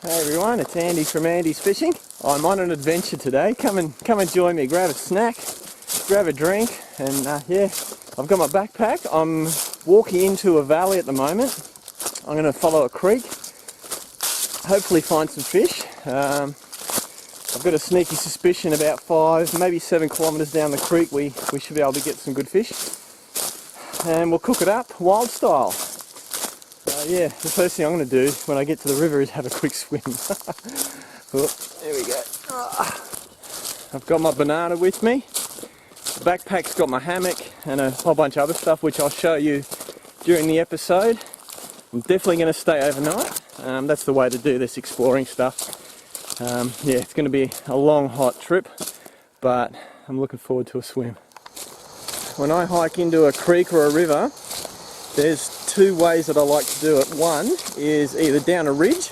Hey everyone, it's Andy from Andy's Fishing. I'm on an adventure today. Come and join me. Grab a snack, grab a drink, and yeah, I've got my backpack. I'm walking into a valley at the moment. I'm going to follow a creek, hopefully find some fish. I've got a sneaky suspicion about 5, maybe 7 kilometres down the creek we should be able to get some good fish. And we'll cook it up wild style. Yeah, the first thing I'm going to do when I get to the river is have a quick swim. Oh, there we go. I've got my banana with me. The backpack's got my hammock and a whole bunch of other stuff which I'll show you during the episode. I'm definitely going to stay overnight. That's the way to do this exploring stuff. Yeah, it's going to be a long, hot trip, but I'm looking forward to a swim. When I hike into a creek or a river, there's 2 ways that I like to do it. One is either down a ridge,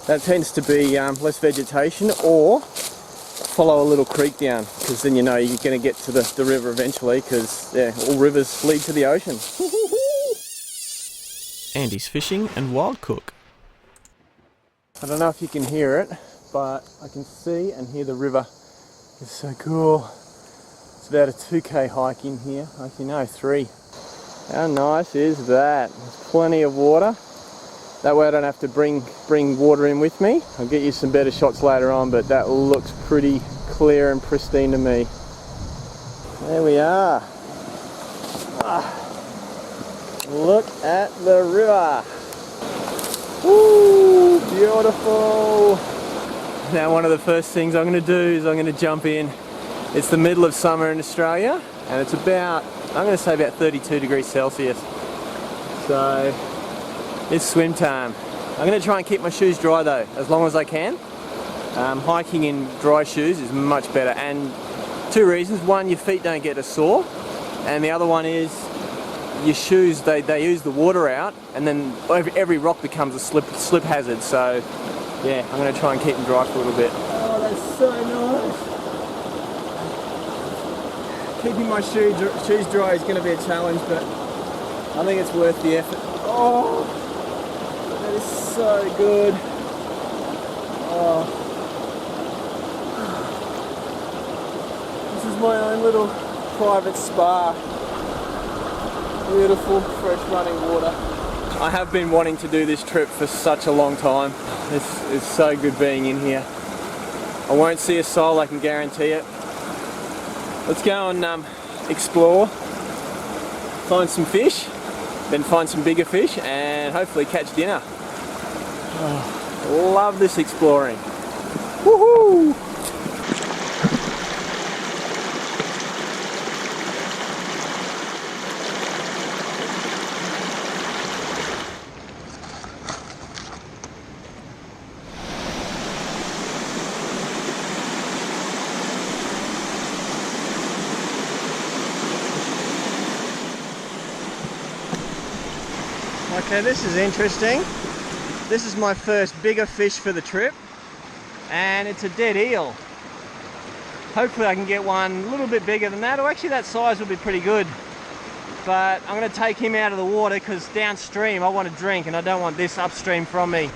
that tends to be less vegetation, or follow a little creek down, because then you know you're going to get to the river eventually, because yeah, all rivers lead to the ocean. Andy's Fishing and Wild Cook. I don't know if you can hear it, but I can see and hear the river. It's so cool. It's about a 2k hike in here. Actually no, 3. How nice is that? There's plenty of water. That way I don't have to bring water in with me. I'll get you some better shots later on, but that looks pretty clear and pristine to me. There we are. Look at the river. Woo, beautiful. Now one of the first things I'm going to do is I'm going to jump in. It's the middle of summer in Australia, and it's about, I'm going to say about 32 degrees Celsius. So it's swim time. I'm going to try and keep my shoes dry though, as long as I can. Hiking in dry shoes is much better, and 2 reasons. One, your feet don't get as sore, and the other one is your shoes, they use the water out, and then every rock becomes a slip hazard. So yeah, I'm going to try and keep them dry for a little bit. Oh, that's so nice. Keeping my shoes dry is going to be a challenge, but I think it's worth the effort. Oh, that is so good. Oh, this is my own little private spa. Beautiful, fresh running water. I have been wanting to do this trip for such a long time. It's so good being in here. I won't see a soul, I can guarantee it. Let's go and explore, find some fish, then find some bigger fish, and hopefully catch dinner. Oh, love this exploring. Woohoo! Okay, this is interesting. This is my first bigger fish for the trip, and it's a dead eel. Hopefully I can get one a little bit bigger than that, or actually that size would be pretty good. But I'm going to take him out of the water because downstream I want to drink and I don't want this upstream from me.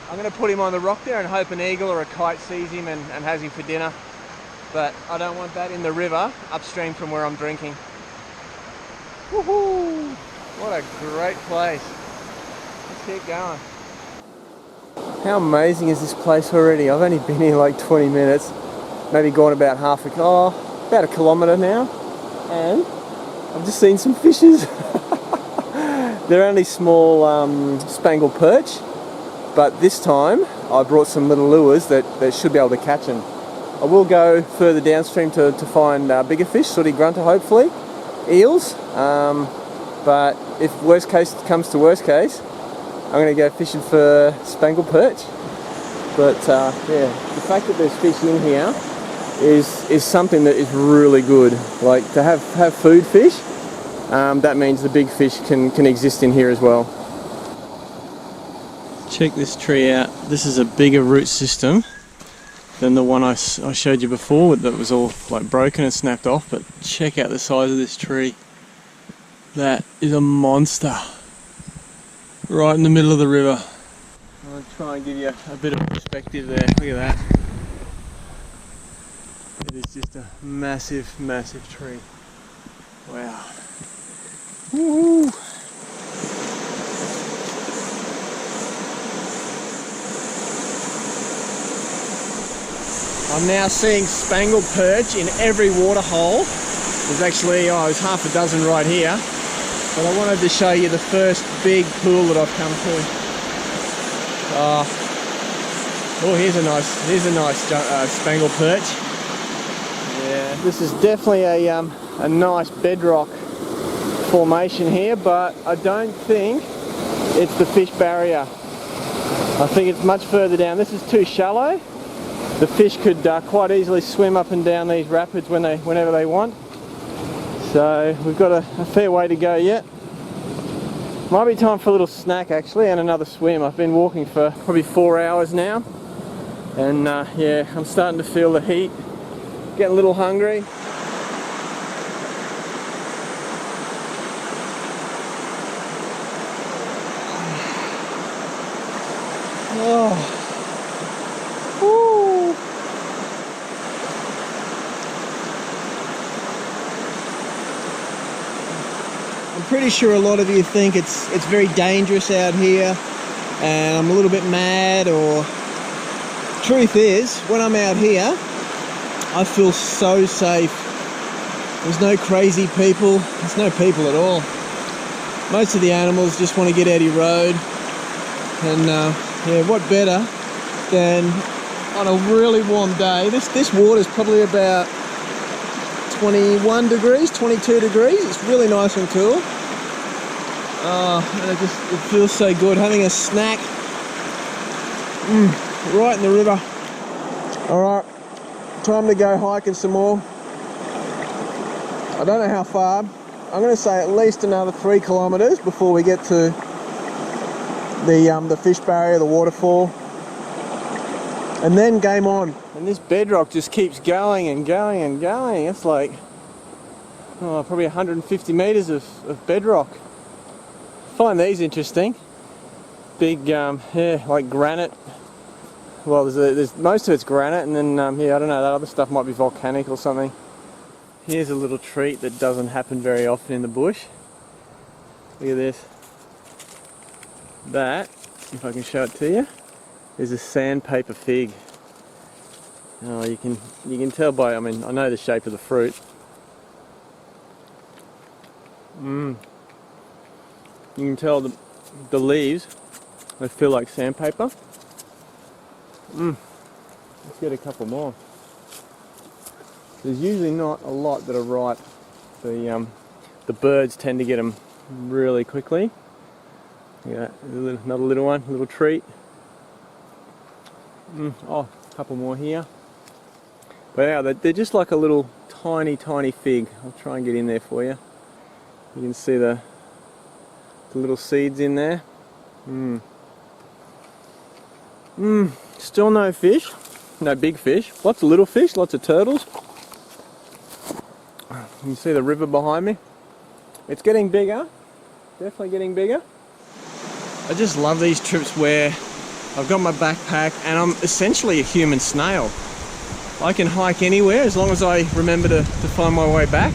I'm going to put him on the rock there and hope an eagle or a kite sees him and has him for dinner. But I don't want that in the river upstream from where I'm drinking. Woohoo! What a great place. Let's keep going. How amazing is this place already? I've only been here like 20 minutes, maybe gone about about a kilometre now, and I've just seen some fishes. They're only small spangled perch, but this time I brought some little lures that should be able to catch them. I will go further downstream to find bigger fish, sooty grunter hopefully, eels, but if worst case comes to worst case, I'm going to go fishing for spangled perch. But yeah, the fact that there's fish in here is something that is really good. Like to have food fish, that means the big fish can exist in here as well. Check this tree out. This is a bigger root system than the one I showed you before that was all like broken and snapped off, but check out the size of this tree. That is a monster. Right in the middle of the river. I'll try and give you a bit of perspective there. Look at that. It is just a massive, massive tree. Wow. Woo! I'm now seeing spangled perch in every water hole. There's actually, there's half a dozen right here. But I wanted to show you the first big pool that I've come to. Oh, here's a nice spangled perch. Yeah, this is definitely a nice bedrock formation here, but I don't think it's the fish barrier. I think it's much further down. This is too shallow. The fish could quite easily swim up and down these rapids whenever they want. So we've got a fair way to go yet. Might be time for a little snack actually and another swim. I've been walking for probably 4 hours now, and yeah, I'm starting to feel the heat. Getting a little hungry. Oh. Woo. I'm pretty sure a lot of you think it's very dangerous out here and I'm a little bit mad, or truth is, when I'm out here I feel so safe. There's no crazy people, there's no people at all. Most of the animals just want to get out of your road, and yeah, what better than on a really warm day. This water's probably about 21 degrees, 22 degrees. It's really nice and cool. Oh, and it feels so good having a snack right in the river. Alright, time to go hiking some more. I don't know how far. I'm going to say at least another 3 kilometers before we get to the fish barrier, the waterfall, and then game on. And this bedrock just keeps going and going and going. It's like probably 150 meters of bedrock. I find these interesting. Big, yeah, like granite. Well, there's most of it's granite, and then yeah, I don't know, that other stuff might be volcanic or something. Here's a little treat that doesn't happen very often in the bush. Look at this. That, if I can show it to you, is a sandpaper fig. Oh, you can tell by, I mean, I know the shape of the fruit. You can tell the leaves, they feel like sandpaper. Let's get a couple more. There's usually not a lot that are ripe. The birds tend to get them really quickly. Yeah, another little one, a little treat. Oh, a couple more here. But yeah, they're just like a little tiny fig. I'll try and get in there for you. You can see the little seeds in there. Still no fish, no big fish. Lots of little fish, lots of turtles. You can see the river behind me. It's getting bigger, definitely getting bigger. I just love these trips where I've got my backpack and I'm essentially a human snail. I can hike anywhere as long as I remember to find my way back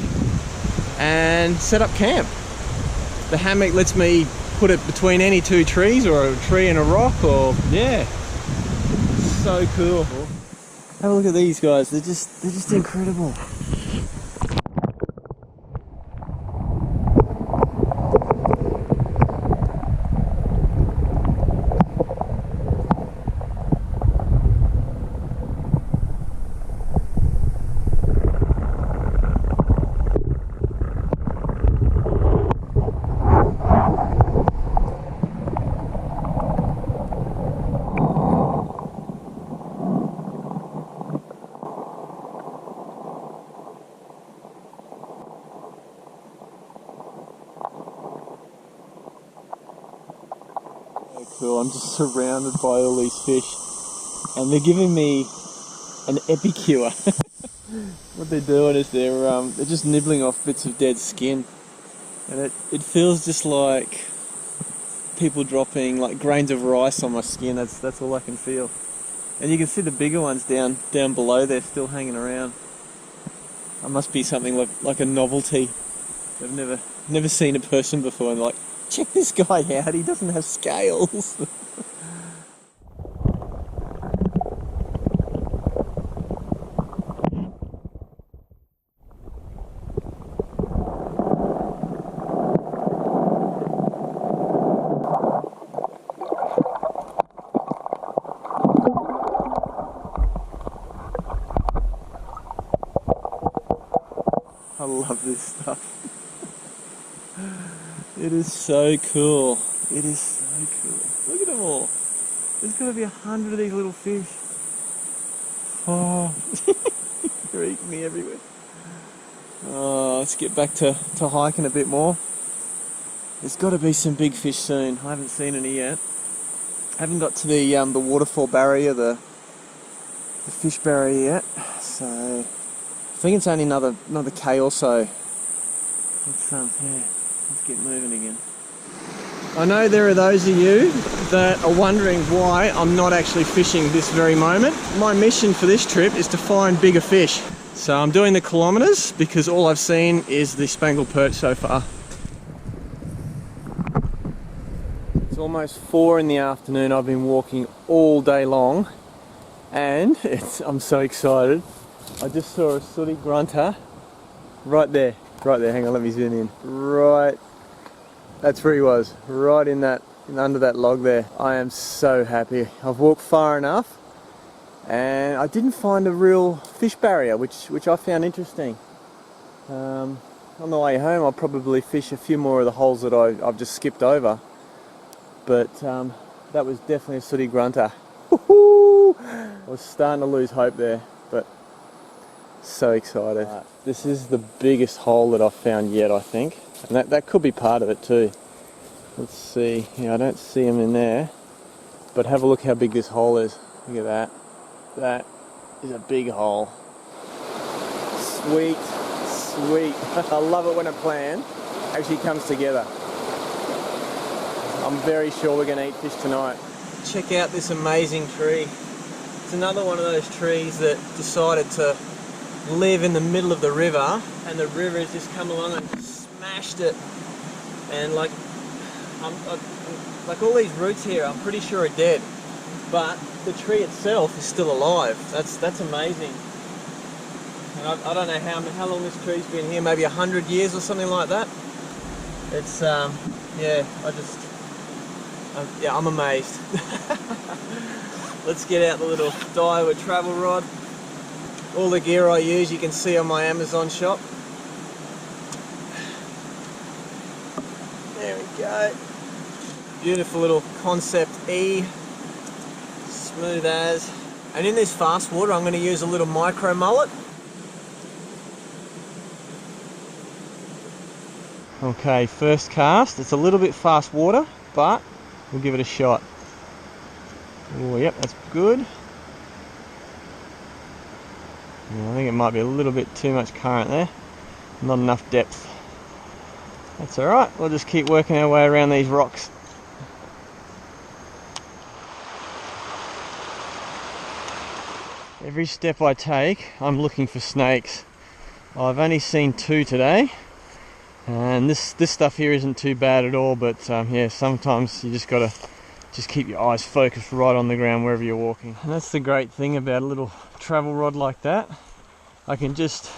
and set up camp. The hammock lets me put it between any 2 trees, or a tree and a rock, or yeah, so cool. Have a look at these guys, they're just incredible. Cool. I'm just surrounded by all these fish and they're giving me an epicure. What they're doing is they're just nibbling off bits of dead skin. And it feels just like people dropping like grains of rice on my skin. That's all I can feel. And you can see the bigger ones down below there still hanging around. It must be something like a novelty. I've never seen a person before and like, check this guy out, he doesn't have scales. I love this stuff. It is so cool. It is so cool. Look at them all. There's got to be 100 of these little fish. Oh, they're eating me everywhere. Oh, let's get back to hiking a bit more. There's got to be some big fish soon. I haven't seen any yet. I haven't got to the waterfall barrier, the fish barrier yet. So I think it's only another K or so. Let's get moving again. I know there are those of you that are wondering why I'm not actually fishing this very moment. My mission for this trip is to find bigger fish. So I'm doing the kilometres because all I've seen is the spangled perch so far. It's almost 4 in the afternoon. I've been walking all day long and I'm so excited. I just saw a sooty grunter right there, hang on, let me zoom in. Right, that's where he was, right under that log there. I am so happy. I've walked far enough and I didn't find a real fish barrier, which I found interesting. On the way home I'll probably fish a few more of the holes that I've just skipped over. But that was definitely a sooty grunter. Woohoo! I was starting to lose hope there, but so excited. This is the biggest hole that I've found yet, I think. And that could be part of it too. Let's see. Yeah, I don't see them in there. But have a look how big this hole is. Look at that. That is a big hole. Sweet, sweet. I love it when a plan actually comes together. I'm very sure we're going to eat fish tonight. Check out this amazing tree. It's another one of those trees that decided to live in the middle of the river, and the river has just come along and smashed it. And like all these roots here, I'm pretty sure are dead, but the tree itself is still alive. That's amazing. And I don't know how long this tree's been here, maybe 100 years or something like that. It's yeah, I'm amazed. Let's get out the little Daiwa travel rod. All the gear I use you can see on my Amazon shop. There we go. Beautiful little Concept E. Smooth as. And in this fast water I'm going to use a little micro mullet. Okay, first cast. It's a little bit fast water, but we'll give it a shot. Oh, yep, that's good. I think it might be a little bit too much current there. Not enough depth. That's alright, we'll just keep working our way around these rocks. Every step I take, I'm looking for snakes. I've only seen 2 today. And this stuff here isn't too bad at all, but yeah, sometimes you just gotta keep your eyes focused right on the ground wherever you're walking. And that's the great thing about a little travel rod like that. I can just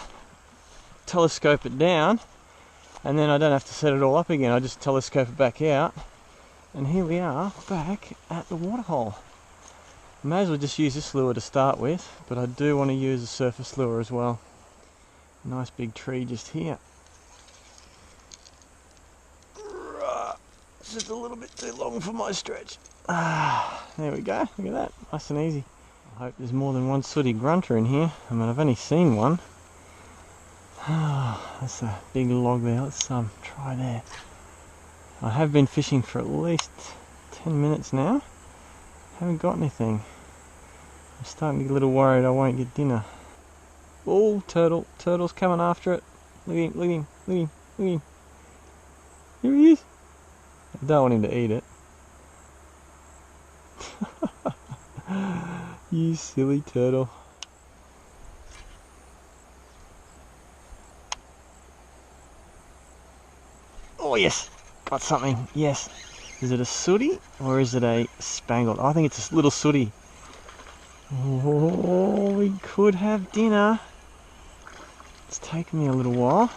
telescope it down and then I don't have to set it all up again. I just telescope it back out and here we are back at the waterhole. May as well just use this lure to start with, but I do want to use a surface lure as well. Nice big tree just here. It's just a little bit too long for my stretch. There we go, look at that, nice and easy. I hope there's more than one sooty grunter in here. I mean, I've only seen one. That's a big log there, let's try there. I have been fishing for at least 10 minutes now. Haven't got anything. I'm starting to get a little worried I won't get dinner. Oh, turtle's coming after it. Look at him, look at him, look at him, look at him. Here he is. I don't want him to eat it. You silly turtle. Oh yes, got something, yes. Is it a sooty or is it a spangled? I think it's a little sooty. Oh, we could have dinner. It's taken me a little while.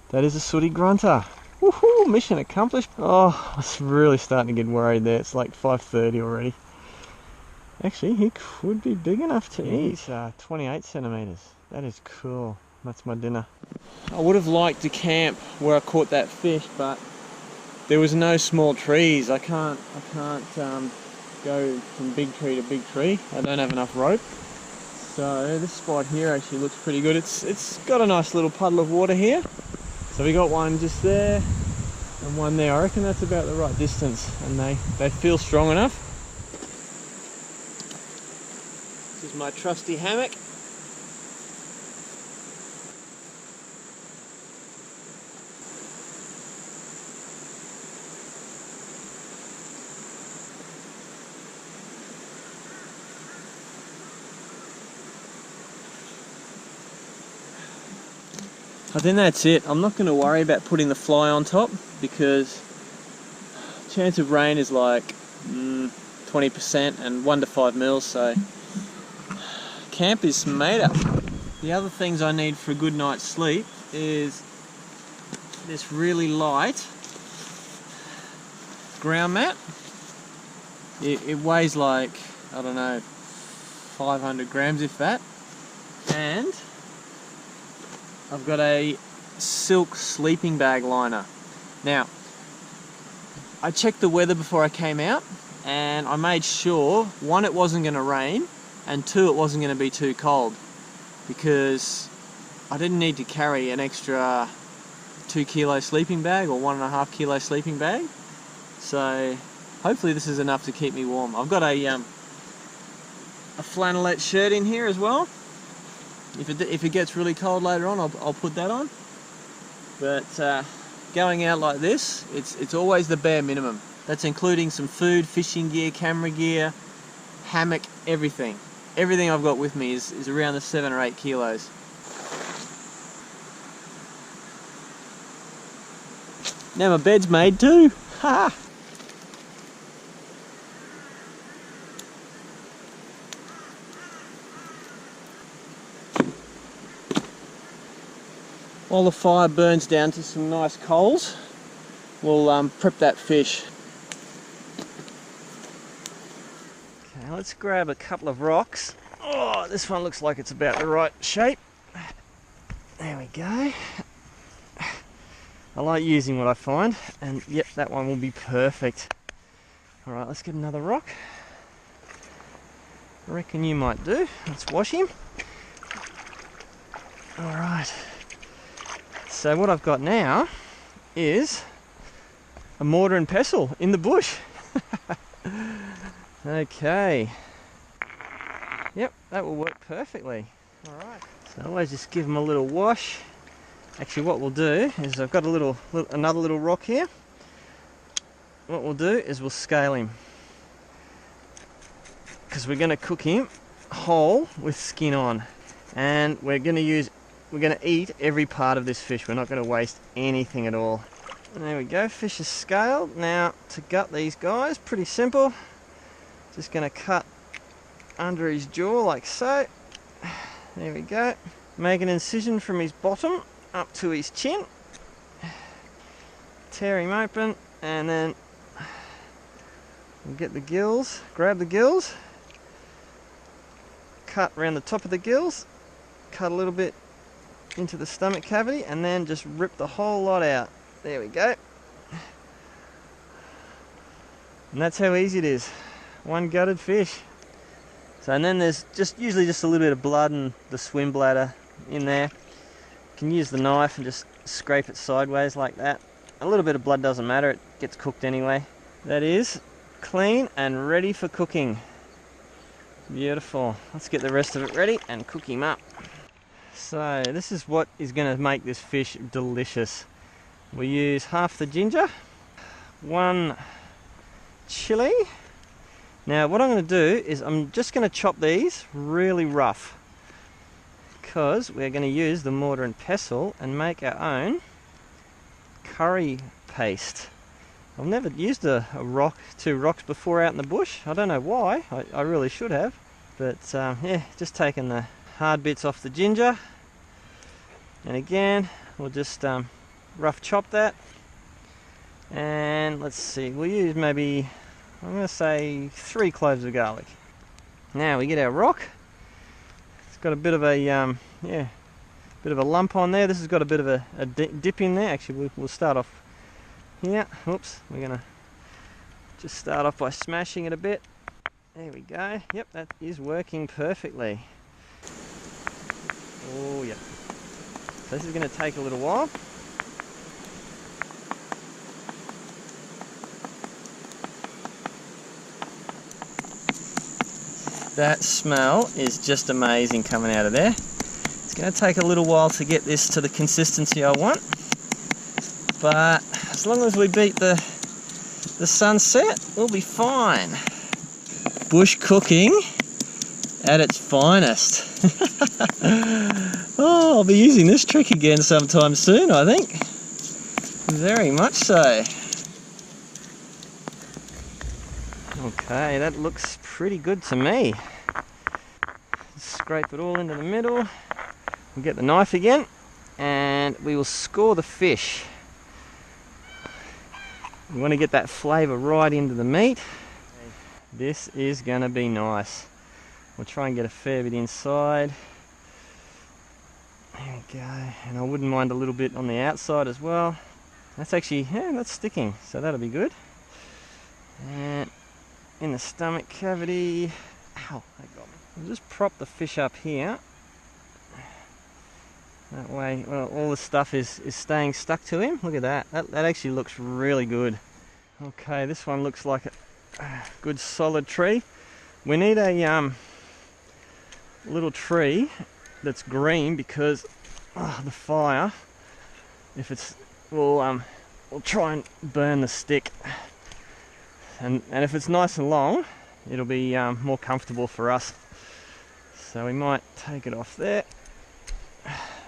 That is a sooty grunter. Woohoo, mission accomplished. Oh, I was really starting to get worried there. It's like 5:30 already. Actually, he could be big enough to eat. He's 28 centimeters. That is cool. That's my dinner. I would have liked to camp where I caught that fish, but there was no small trees. I can't go from big tree to big tree. I don't have enough rope. So this spot here actually looks pretty good. It's got a nice little puddle of water here. So we got one just there and one there. I reckon that's about the right distance, and they feel strong enough. This is my trusty hammock. I think that's it. I'm not going to worry about putting the fly on top because chance of rain is like 20% and 1 to 5 mils, so camp is made up. The other things I need for a good night's sleep is this really light ground mat. It weighs like, I don't know, 500 grams if that, and I've got a silk sleeping bag liner. Now, I checked the weather before I came out and I made sure, 1, it wasn't going to rain, and 2, it wasn't going to be too cold, because I didn't need to carry an extra 2 kilo sleeping bag or 1.5 kilo sleeping bag. So hopefully this is enough to keep me warm. I've got a flannelette shirt in here as well. If it gets really cold later on, I'll put that on. But going out like this, it's always the bare minimum. That's including some food, fishing gear, camera gear, hammock, everything. Everything I've got with me is around the 7 or 8 kilos. Now my bed's made too. Ha! While the fire burns down to some nice coals, we'll prep that fish. Okay, let's grab a couple of rocks. Oh, this one looks like it's about the right shape. There we go. I like using what I find, and yep, that one will be perfect. Alright, let's get another rock. I reckon you might do. Let's wash him. Alright. So what I've got now is a mortar and pestle in the bush. Okay. Yep, that will work perfectly. Alright. So I always just give them a little wash. Actually what we'll do is, I've got another little rock here. What we'll do is we'll scale him, because we're going to cook him whole with skin on, and we're going to eat every part of this fish. We're not going to waste anything at all. And there we go, fish is scaled. Now to gut these guys, pretty simple. Just going to cut under his jaw like so. There we go. Make an incision from his bottom up to his chin. Tear him open, and then we'll get the gills, grab the gills, cut around the top of the gills, cut a little bit into the stomach cavity, and then just rip the whole lot out. There we go. And that's how easy it is. One gutted fish. So, and then there's usually just a little bit of blood and the swim bladder in there. You can use the knife and just scrape it sideways like that. A little bit of blood doesn't matter, it gets cooked anyway. That is clean and ready for cooking. Beautiful. Let's get the rest of it ready and cook him up. So this is what is going to make this fish delicious. We use half the ginger, 1 chili. Now what I'm going to do is I'm just going to chop these really rough, because we're going to use the mortar and pestle and make our own curry paste. I've never used two rocks before out in the bush. I don't know why. I really should have. But yeah, just taking the hard bits off the ginger. And again, we'll just rough chop that. And let's see, we'll use maybe, I'm going to say 3 cloves of garlic. Now we get our rock. It's got a bit of a bit of a lump on there. This has got a bit of a dip in there. Actually, we'll start off here. Oops, we're going to just start off by smashing it a bit. There we go. Yep, that is working perfectly. Oh, yep. So this is going to take a little while. That smell is just amazing coming out of there. It's going to take a little while to get this to the consistency I want, but as long as we beat the sunset, we'll be fine. Bush cooking at its finest. Oh, I'll be using this trick again sometime soon, I think. Very much so. Okay, that looks pretty good to me. Scrape it all into the middle. We'll get the knife again and we will score the fish. We want to get that flavour right into the meat. This is going to be nice. We'll try and get a fair bit inside. There we go. And I wouldn't mind a little bit on the outside as well. That's actually, yeah, that's sticking, so that'll be good. And in the stomach cavity. Ow, that got me. We'll just prop the fish up here. That way, well, all the stuff is staying stuck to him. Look at that. That actually looks really good. Okay, this one looks like a good solid tree. We need a little tree that's green, because the fire, if it's, we'll try and burn the stick. And if it's nice and long, it'll be more comfortable for us. So we might take it off there.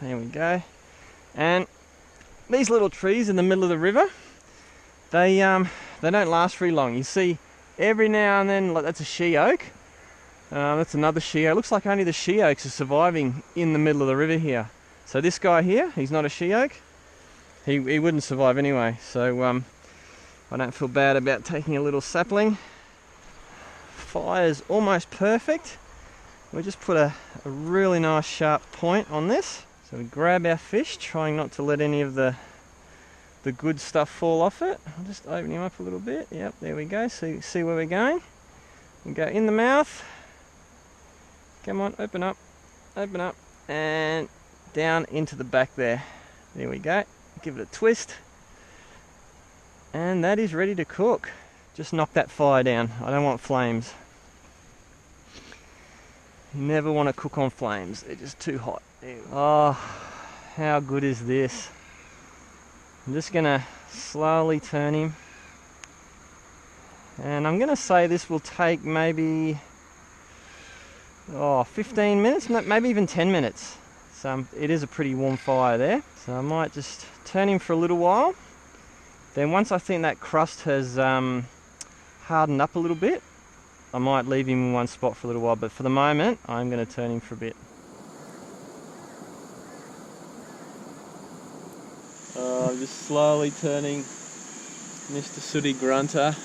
There we go. And these little trees in the middle of the river, they don't last very long. You see every now and then, like that's a she oak. That's another she oak. Looks like only the she oaks are surviving in the middle of the river here. So this guy here, he's not a she oak. He wouldn't survive anyway. So I don't feel bad about taking a little sapling. Fire's almost perfect. We just put a really nice sharp point on this. So we grab our fish, trying not to let any of the good stuff fall off it. I'll just open him up a little bit. Yep, there we go. So you see where we're going. We go in the mouth. Come on, open up, and down into the back there. There we go. Give it a twist. And that is ready to cook. Just knock that fire down. I don't want flames. You never want to cook on flames. They're just too hot. Oh, how good is this? I'm just going to slowly turn him. And I'm going to say this will take maybe 15 minutes, maybe even 10 minutes. So it is a pretty warm fire there. So I might just turn him for a little while. Then once I think that crust has hardened up a little bit, I might leave him in one spot for a little while. But for the moment, I'm going to turn him for a bit. I'm just slowly turning Mr. Sooty Grunter.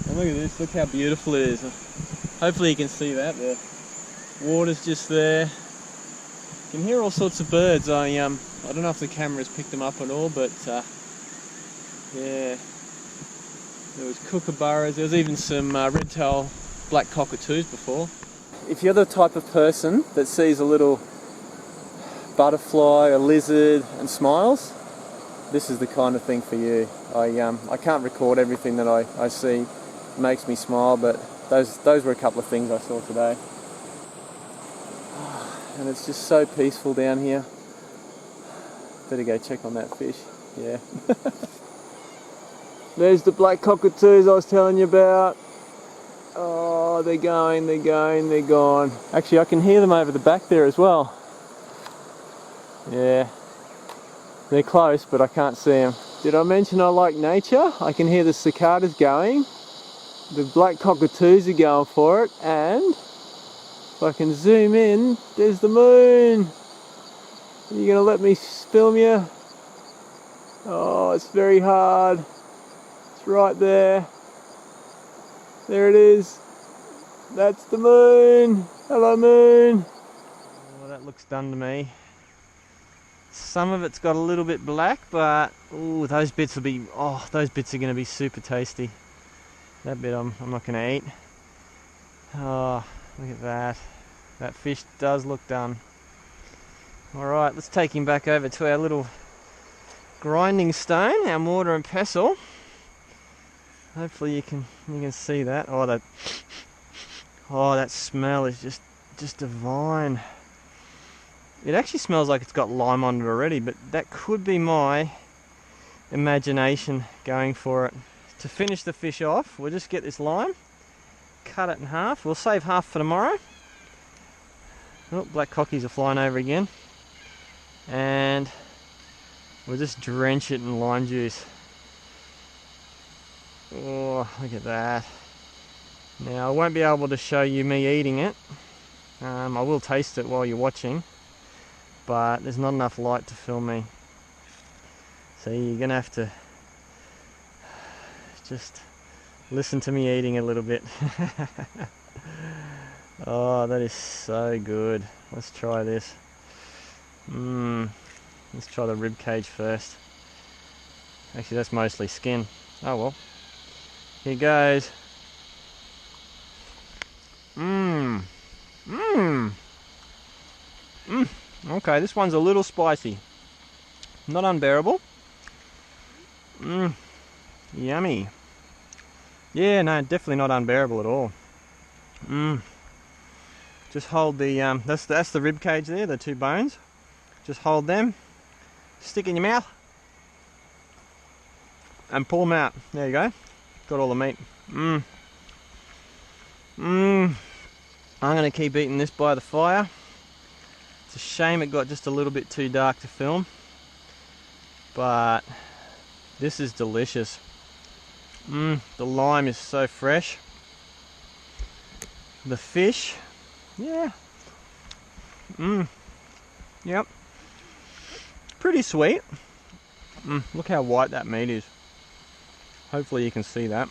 And look at this, look how beautiful it is. Hopefully you can see that. The water's just there. You can hear all sorts of birds. I don't know if the camera's picked them up at all, but yeah. There was kookaburras, there was even some red-tailed black cockatoos before. If you're the type of person that sees a little butterfly, a lizard and smiles, this is the kind of thing for you. I can't record everything that I see. It makes me smile, but those were a couple of things I saw today. And it's just so peaceful down here. Better go check on that fish. Yeah. There's the black cockatoos I was telling you about. Oh, they're going, they're going, they're gone. Actually, I can hear them over the back there as well. Yeah. They're close, but I can't see them. Did I mention I like nature? I can hear the cicadas going. The black cockatoos are going for it, and if I can zoom in, there's the moon. Are you gonna let me film you? Oh, it's very hard. It's right there. There it is. That's the moon. Hello, moon. Oh, that looks done to me. Some of it's got a little bit black, but ooh, those bits will be. Oh, those bits are going to be super tasty. That bit I'm not going to eat. Oh, look at that. That fish does look done. All right, let's take him back over to our little grinding stone, our mortar and pestle. Hopefully you can see that. Oh, that smell is just divine. It actually smells like it's got lime on it already, but that could be my imagination going for it. To finish the fish off, we'll just get this lime, cut it in half. We'll save half for tomorrow. Oh, black cockies are flying over again. And we'll just drench it in lime juice. Oh, look at that. Now, I won't be able to show you me eating it. I will taste it while you're watching, but there's not enough light to film me. So you're going to have to just listen to me eating a little bit. Oh, that is so good. Let's try this. Let's try the rib cage first. Actually, that's mostly skin. Oh well. Here goes. Okay, this one's a little spicy. Not unbearable. Yummy. Yeah, no, definitely not unbearable at all. Just hold the that's the rib cage there, the two bones. Just hold them, stick in your mouth, and pull them out. There you go. Got all the meat. I'm gonna keep eating this by the fire. It's a shame it got just a little bit too dark to film, but this is delicious. The lime is so fresh. The fish, yeah. Yep. Pretty sweet. Look how white that meat is. Hopefully you can see that.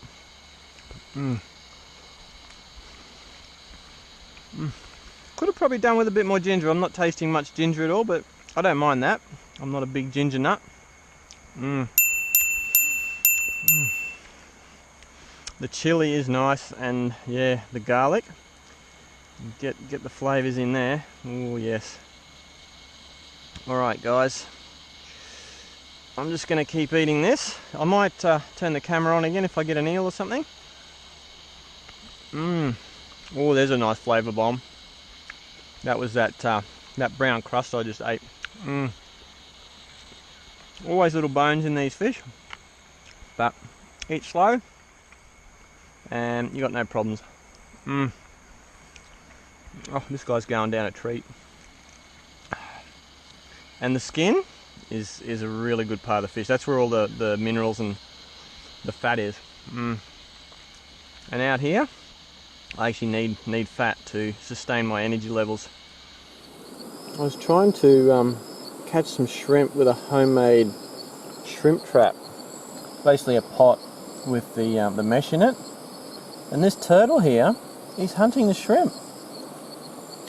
Could have probably done with a bit more ginger. I'm not tasting much ginger at all, but I don't mind that. I'm not a big ginger nut. The chili is nice, and yeah, the garlic. Get the flavours in there. Oh yes. Alright guys, I'm just going to keep eating this. I might turn the camera on again if I get an eel or something. Oh, there's a nice flavour bomb. That was that brown crust I just ate. Always little bones in these fish, but eat slow and you got no problems. Oh, this guy's going down a treat. And the skin is a really good part of the fish. That's where all the minerals and the fat is. And out here, I actually need fat to sustain my energy levels. I was trying to catch some shrimp with a homemade shrimp trap. Basically a pot with the mesh in it. And this turtle here, he's hunting the shrimp.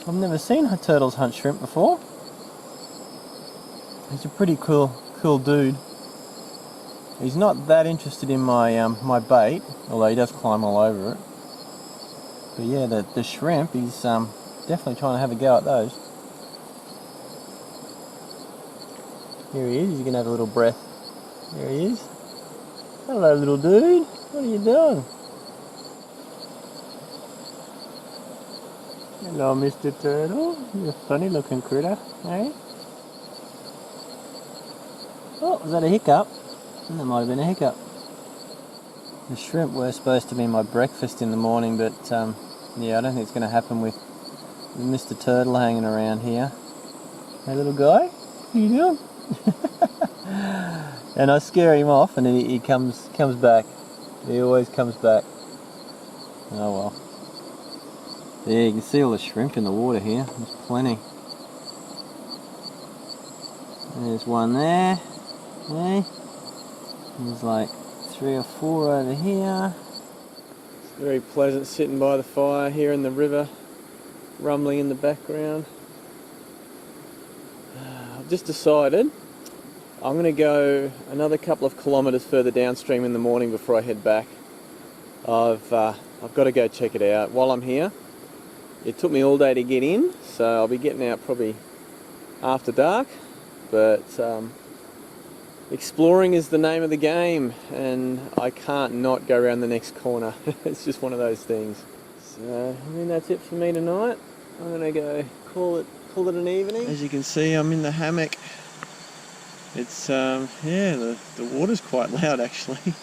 I've never seen turtles hunt shrimp before. He's a pretty cool dude. He's not that interested in my my bait, although he does climb all over it. But yeah, the shrimp, he's definitely trying to have a go at those. Here he is. He's gonna have a little breath. There he is. Hello, little dude. What are you doing? Hello, Mr. Turtle. You're a funny looking critter, eh? Oh, Oh, was that a hiccup? That might have been a hiccup. The shrimp were supposed to be my breakfast in the morning, but yeah, I don't think it's going to happen with Mr. Turtle hanging around here. Hey little guy, how you doing? And I scare him off and he comes back. He always comes back. Oh well. There, you can see all the shrimp in the water here. There's plenty. There's one there. Hey. There's like 3 or 4 over here. It's very pleasant sitting by the fire here in the river, rumbling in the background. I've just decided I'm going to go another couple of kilometres further downstream in the morning before I head back. I've got to go check it out. While I'm here, it took me all day to get in, so I'll be getting out probably after dark, but exploring is the name of the game, and I can't not go around the next corner. It's just one of those things. So I think that's it for me tonight. I'm going to go call it an evening. As you can see, I'm in the hammock. It's yeah, the water's quite loud actually.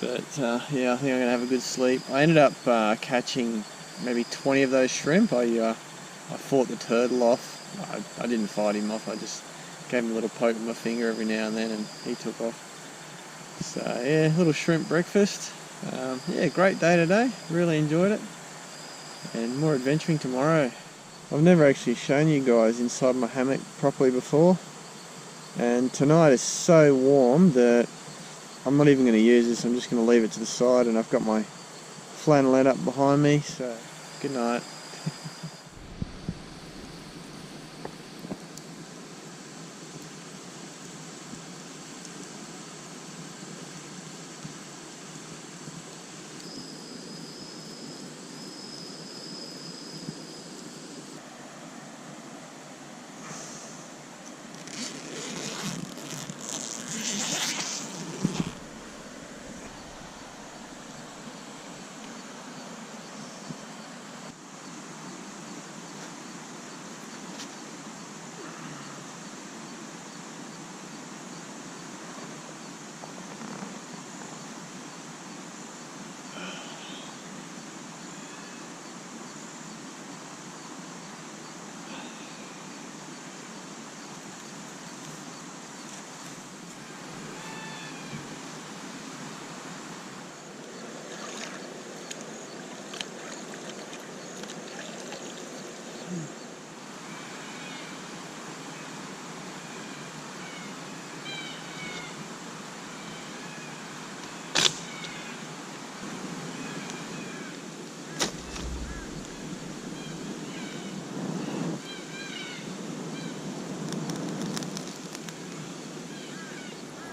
But yeah, I think I'm going to have a good sleep. I ended up catching maybe 20 of those shrimp. I fought the turtle off. I didn't fight him off, I just gave him a little poke with my finger every now and then and he took off. So yeah, little shrimp breakfast. Yeah, great day today, really enjoyed it. And more adventuring tomorrow. I've never actually shown you guys inside my hammock properly before. And tonight is so warm that I'm not even going to use this, I'm just going to leave it to the side, and I've got my flannelette up behind me, so good night.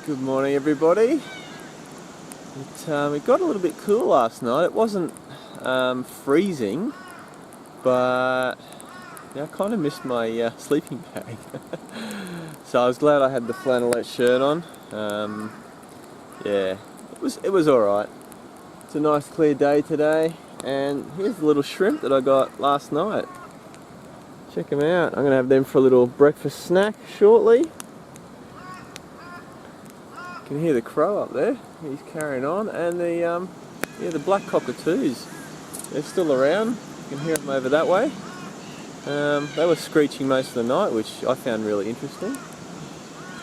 Good morning everybody. It got a little bit cool last night. It wasn't freezing, but yeah, I kind of missed my sleeping bag. So I was glad I had the flannelette shirt on. Yeah, it was alright. It's a nice clear day today, and here's the little shrimp that I got last night. Check them out. I'm going to have them for a little breakfast snack shortly. You can hear the crow up there, he's carrying on, and the black cockatoos, they're still around, you can hear them over that way. They were screeching most of the night, which I found really interesting.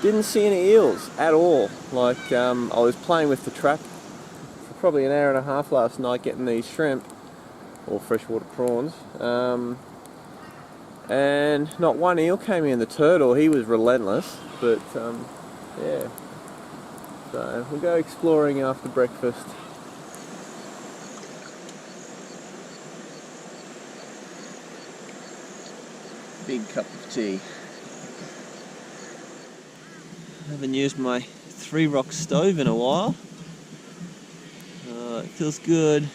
Didn't see any eels at all. Like I was playing with the trap for probably an hour and a half last night getting these shrimp, or freshwater prawns, and not one eel came in. The turtle, he was relentless, but yeah. So we'll go exploring after breakfast. Big cup of tea. I haven't used my 3-rock stove in a while. It feels good.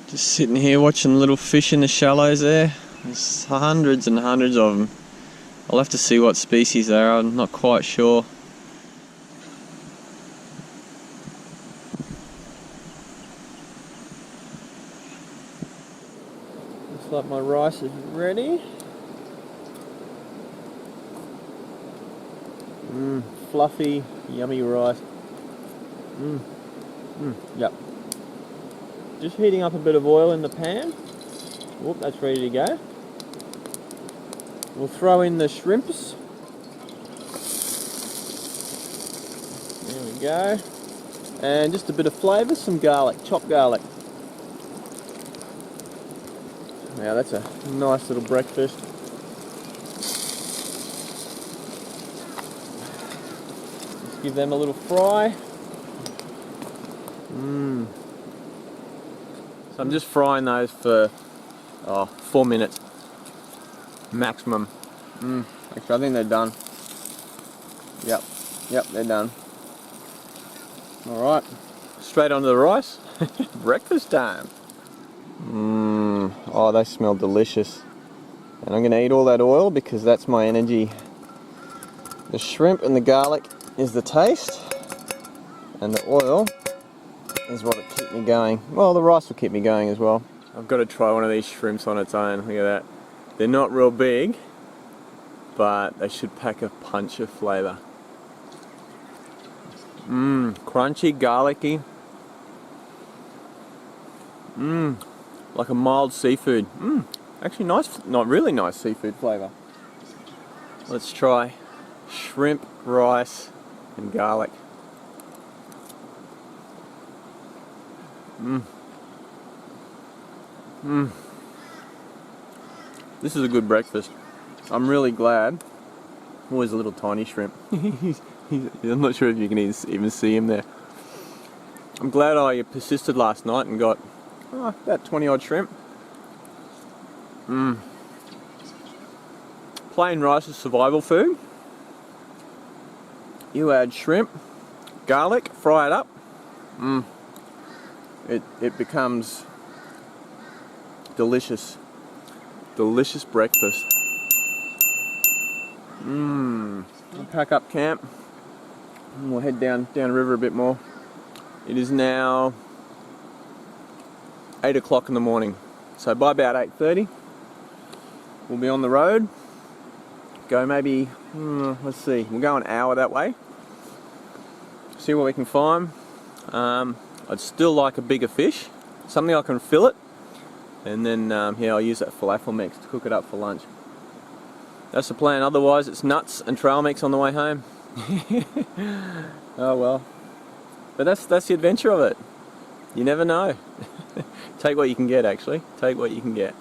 Just sitting here watching little fish in the shallows there. There's hundreds and hundreds of them. I'll have to see what species they are, I'm not quite sure. Looks like my rice is ready. Fluffy, yummy rice. Yep. Just heating up a bit of oil in the pan. Whoop, that's ready to go. We'll throw in the shrimps. There we go. And just a bit of flavour, some garlic, chopped garlic. Now that's a nice little breakfast. Just give them a little fry. So I'm just frying those for 4 minutes maximum. Actually, I think they're done. Yep, they're done. Alright, straight onto the rice. Breakfast time. Oh, they smell delicious. And I'm going to eat all that oil because that's my energy. The shrimp and the garlic is the taste, and the oil is what will keep me going. Well, the rice will keep me going as well. I've got to try one of these shrimps on its own. Look at that. They're not real big, but they should pack a punch of flavour. Crunchy, garlicky. Like a mild seafood. Actually nice, not really nice seafood flavour. Let's try shrimp, rice and garlic. This is a good breakfast. I'm really glad. Always a little tiny shrimp. I'm not sure if you can even see him there. I'm glad I persisted last night and got about 20 odd shrimp. Plain rice is survival food. You add shrimp, garlic, fry it up. It becomes delicious. Delicious breakfast. We'll pack up camp and we'll head down river a bit more. It is now 8 o'clock in the morning, so by about 8:30 we'll be on the road. Go maybe, let's see, we'll go an hour that way, see what we can find. I'd still like a bigger fish, something I can fillet, and then I'll use that falafel mix to cook it up for lunch. That's the plan. Otherwise it's nuts and trail mix on the way home. Oh well, but that's the adventure of it. You never know. Take what you can get, actually. Take what you can get.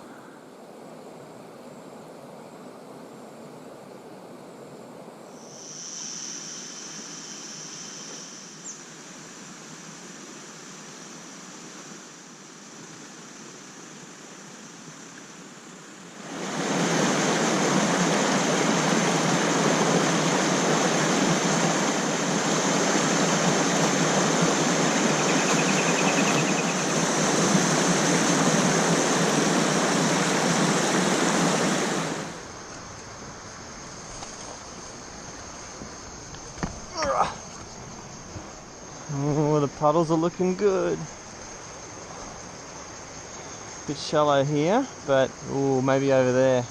Oh, the puddles are looking good. Bit shallow here, but maybe over there.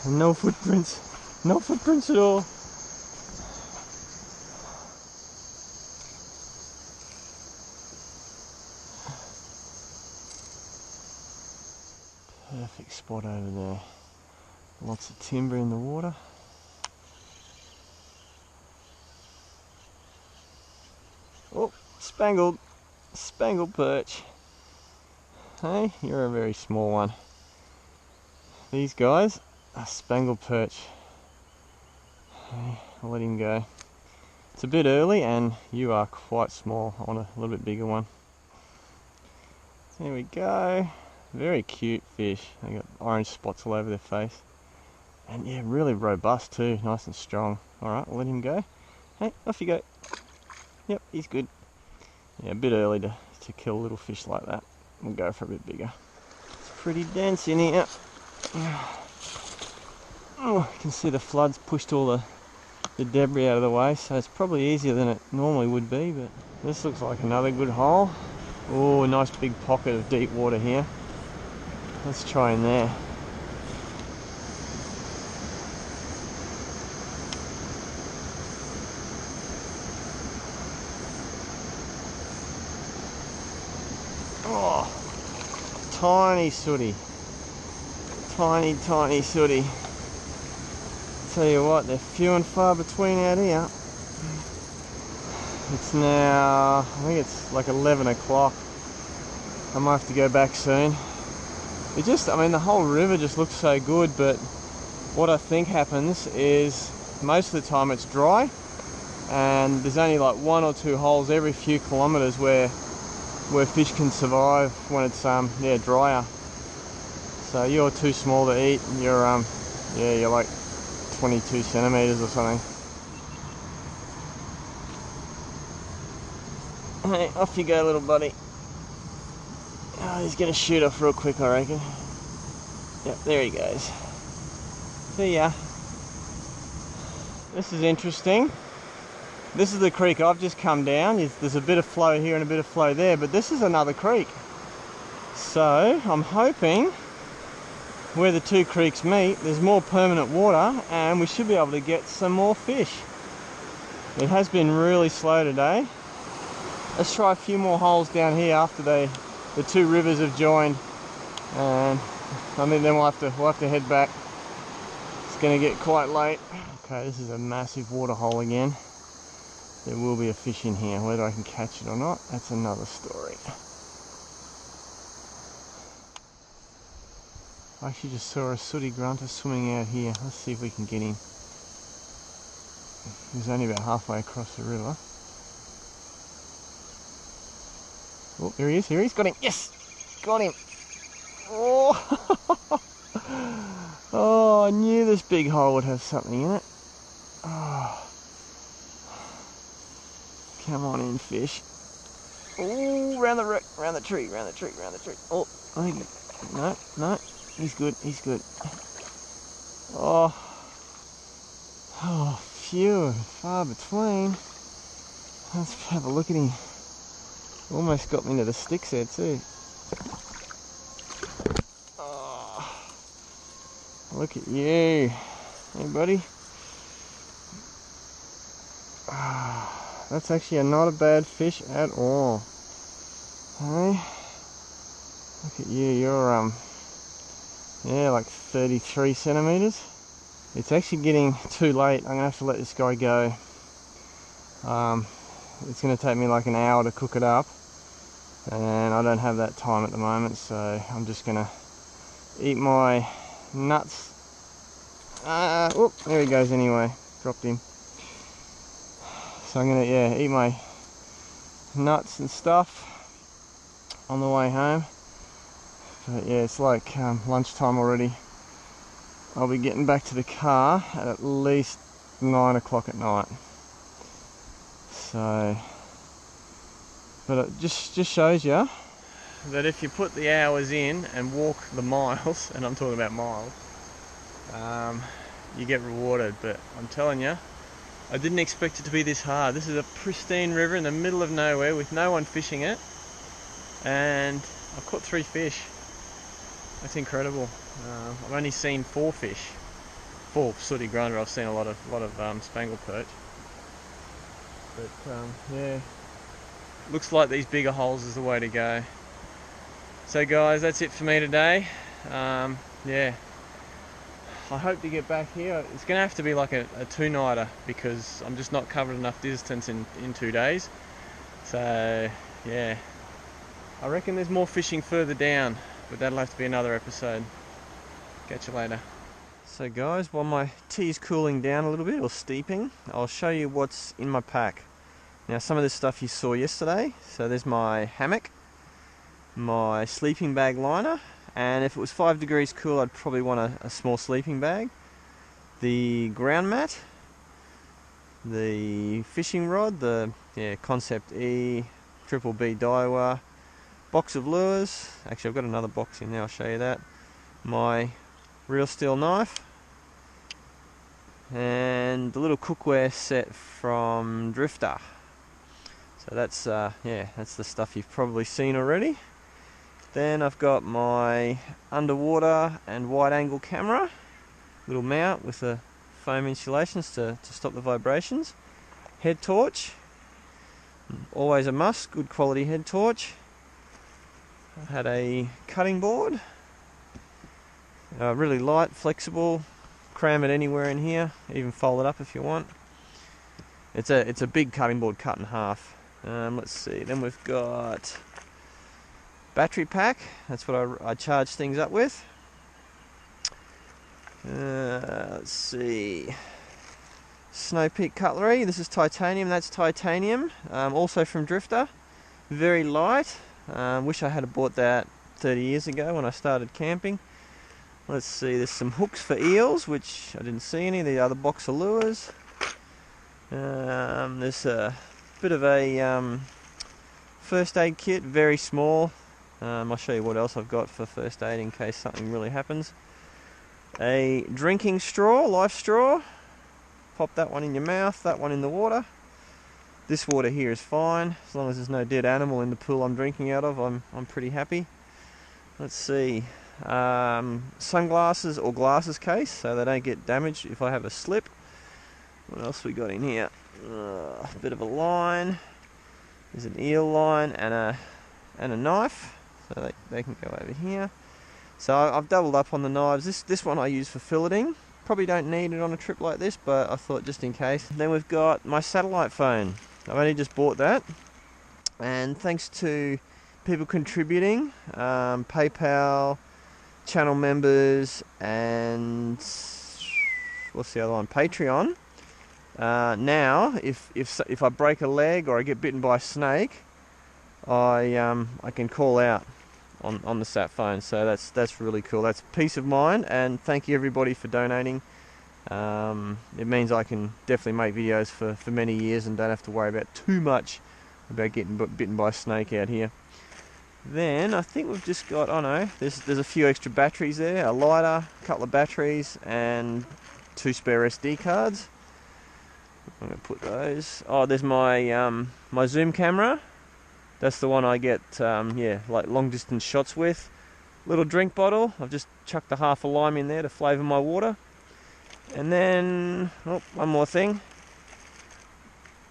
No footprints. No footprints at all. Perfect spot over there. Lots of timber in the water. Oh, spangled perch. Hey, you're a very small one. These guys are spangled perch. Hey, I'll let him go. It's a bit early and you are quite small. I want a little bit bigger one. There we go. Very cute fish. They got orange spots all over their face. And yeah, really robust too, nice and strong. Alright, I'll let him go. Hey, off you go. Yep, he's good. Yeah, a bit early to kill little fish like that. We'll go for a bit bigger. It's pretty dense in here. Oh, you can see the floods pushed all the debris out of the way, so it's probably easier than it normally would be, but this looks like another good hole. Oh, a nice big pocket of deep water here. Let's try in there. Oh, tiny sooty. Tiny, tiny sooty. Tell you what, they're few and far between out here. It's now, I think it's like 11 o'clock. I might have to go back soon. It just, I mean, the whole river just looks so good, but what I think happens is most of the time it's dry, and there's only like 1 or 2 holes every few kilometres where fish can survive when it's drier. So you're too small to eat. You're you're like 22 centimeters or something. Hey, off you go, little buddy. Oh, he's gonna shoot off real quick, I reckon. Yep, there he goes. See ya. This is interesting. This is the creek I've just come down. There's a bit of flow here and a bit of flow there, but this is another creek. So I'm hoping where the two creeks meet, there's more permanent water and we should be able to get some more fish. It has been really slow today. Let's try a few more holes down here after the two rivers have joined, and I think then we'll have to head back. It's going to get quite late. Okay, this is a massive water hole again. There will be a fish in here. Whether I can catch it or not, that's another story. I actually just saw a sooty grunter swimming out here. Let's see if we can get him. He's only about halfway across the river. Oh, there he is, here he is. Got him. Yes! Got him. Oh, oh, I knew this big hole would have something in it. Oh. Come on in, fish. Oh, round the tree. Oh, I think, no, he's good, Oh, few and far between. Let's have a look at him. Almost got me into the sticks there too. Oh, look at you. Hey, buddy. That's actually not a bad fish at all. Hey, look at you. You're yeah, like 33 centimeters. It's actually getting too late. I'm gonna have to let this guy go. It's gonna take me like an hour to cook it up, and I don't have that time at the moment, so I'm just gonna eat my nuts. Oh, there he goes anyway. Dropped him. So I'm gonna eat my nuts and stuff on the way home. But yeah, it's like lunchtime already. I'll be getting back to the car at least 9 o'clock at night. So, but it just shows you that if you put the hours in and walk the miles, and I'm talking about miles, you get rewarded. But I'm telling you, I didn't expect it to be this hard. This is a pristine river in the middle of nowhere with no one fishing it, and I've caught 3 fish. That's incredible. I've only seen 4 fish, 4 sooty grunter. I've seen a lot of spangle perch. But yeah, looks like these bigger holes is the way to go. So guys, that's it for me today. Yeah, I hope to get back here. It's gonna have to be like a 2-nighter because I'm just not covered enough distance in 2 days. So yeah, I reckon there's more fishing further down, but that'll have to be another episode. Catch you later. So guys, while my tea is cooling down a little bit, or steeping, I'll show you what's in my pack. Now, some of this stuff you saw yesterday. So there's my hammock, my sleeping bag liner, and if it was 5 degrees cool, I'd probably want a small sleeping bag. The ground mat, the fishing rod, the Concept E, Triple B Daiwa, box of lures. Actually, I've got another box in there, I'll show you that. My reel steel knife, and the little cookware set from Drifta. So that's that's the stuff you've probably seen already. Then I've got my underwater and wide angle camera, little mount with the foam insulations to stop the vibrations. Head torch, always a must, good quality head torch. I had a cutting board, really light, flexible, cram it anywhere in here, even fold it up if you want. It's a big cutting board cut in half. Let's see, then we've got battery pack, that's what I charge things up with. Let's see, Snow Peak cutlery, this is titanium, that's titanium, also from Drifta, very light. Wish I had bought that 30 years ago when I started camping. Let's see, there's some hooks for eels, which I didn't see any, the other box of lures. There's a bit of a first aid kit, very small. I'll show you what else I've got for first aid in case something really happens. A drinking straw, life straw. Pop that one in your mouth, that one in the water. This water here is fine, as long as there's no dead animal in the pool I'm drinking out of, I'm pretty happy. Let's see, sunglasses or glasses case so they don't get damaged if I have a slip. What else we got in here? A bit of a line. There's an eel line and a knife, so they can go over here. So I've doubled up on the knives. This one I use for filleting. Probably don't need it on a trip like this, but I thought just in case. Then we've got my satellite phone. I've only just bought that, and thanks to people contributing, PayPal, channel members, and what's the other one? Patreon. Now, if I break a leg or I get bitten by a snake, I can call out on the sat phone. So that's really cool. That's peace of mind, and thank you everybody for donating. It means I can definitely make videos for many years and don't have to worry about too much about getting bitten by a snake out here. Then I think we've just got, oh no, there's a few extra batteries there, a lighter, a couple of batteries, and 2 spare SD cards. I'm going to put those. Oh, there's my my zoom camera. That's the one I get like long distance shots with. Little drink bottle. I've just chucked a half a lime in there to flavour my water. And then, oh, one more thing.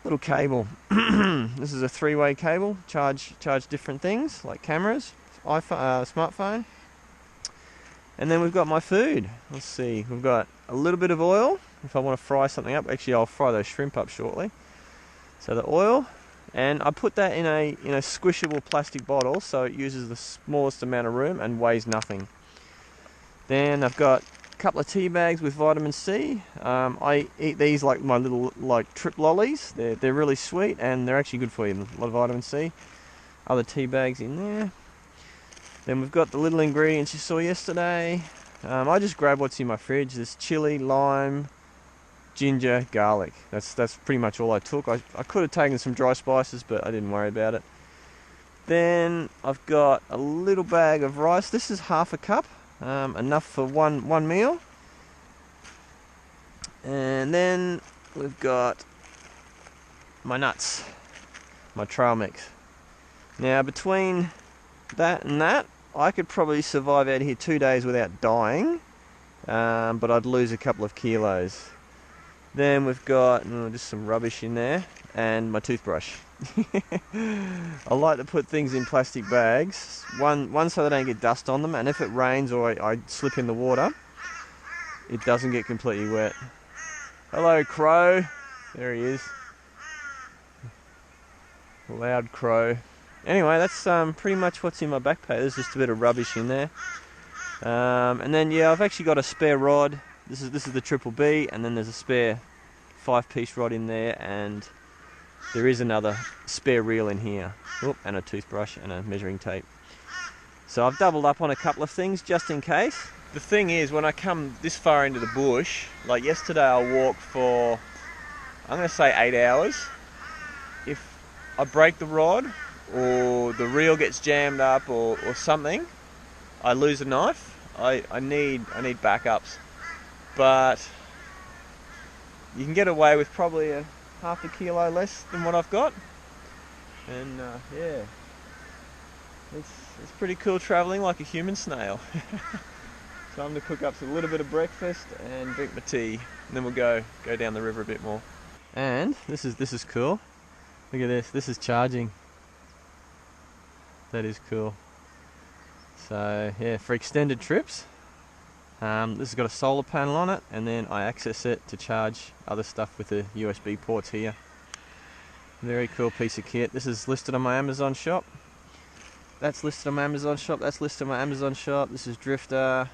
Little cable. This is a 3-way cable. Charge different things like cameras, iPhone, smartphone. And then we've got my food. Let's see. We've got a little bit of oil if I want to fry something up. Actually, I'll fry those shrimp up shortly. So the oil, and I put that in a squishable plastic bottle so it uses the smallest amount of room and weighs nothing. Then I've got a couple of tea bags with vitamin C. I eat these like my little trip lollies. They're really sweet and they're actually good for you. A lot of vitamin C. Other tea bags in there. Then we've got the little ingredients you saw yesterday. I just grabbed what's in my fridge. There's chili, lime, ginger, garlic. That's pretty much all I took. I could have taken some dry spices, but I didn't worry about it. Then I've got a little bag of rice. This is half a cup, enough for one meal. And then we've got my nuts, my trail mix. Now between that and that, I could probably survive out here 2 days without dying, but I'd lose a couple of kilos. Then we've got just some rubbish in there, and my toothbrush. I like to put things in plastic bags, one so they don't get dust on them, and if it rains or I slip in the water, it doesn't get completely wet. Hello, crow. There he is. Loud crow. Anyway, that's pretty much what's in my backpack. There's just a bit of rubbish in there. And then I've actually got a spare rod. This is the Triple B, and then there's a spare 5-piece rod in there, and there is another spare reel in here. Oop, and a toothbrush and a measuring tape. So I've doubled up on a couple of things just in case. The thing is, when I come this far into the bush, like yesterday I walked for, I'm going to say 8 hours. If I break the rod, or the reel gets jammed up or something, I lose a knife. I need backups, but you can get away with probably a half a kilo less than what I've got, and yeah, it's It's pretty cool travelling like a human snail. Time to cook up a little bit of breakfast and drink my tea, and then we'll go down the river a bit more. And this is cool. Look at this. This is charging. That is cool. So yeah, for extended trips. This has got a solar panel on it, and then I access it to charge other stuff with the USB ports here. Very cool piece of kit. This is listed on my Amazon shop. That's listed on my Amazon shop. That's listed on my Amazon shop. This is Drifta.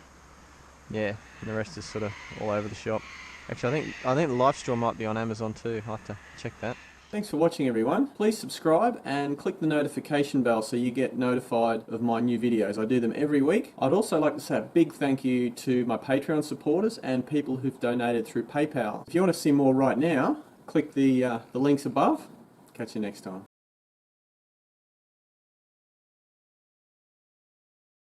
Yeah, and the rest is sort of all over the shop. Actually, I think the Life Straw might be on Amazon too. I'll have to check that. Thanks for watching, everyone. Please subscribe and click the notification bell so you get notified of my new videos. I do them every week. I'd also like to say a big thank you to my Patreon supporters and people who've donated through PayPal. If you want to see more right now, click the links above. Catch you next time.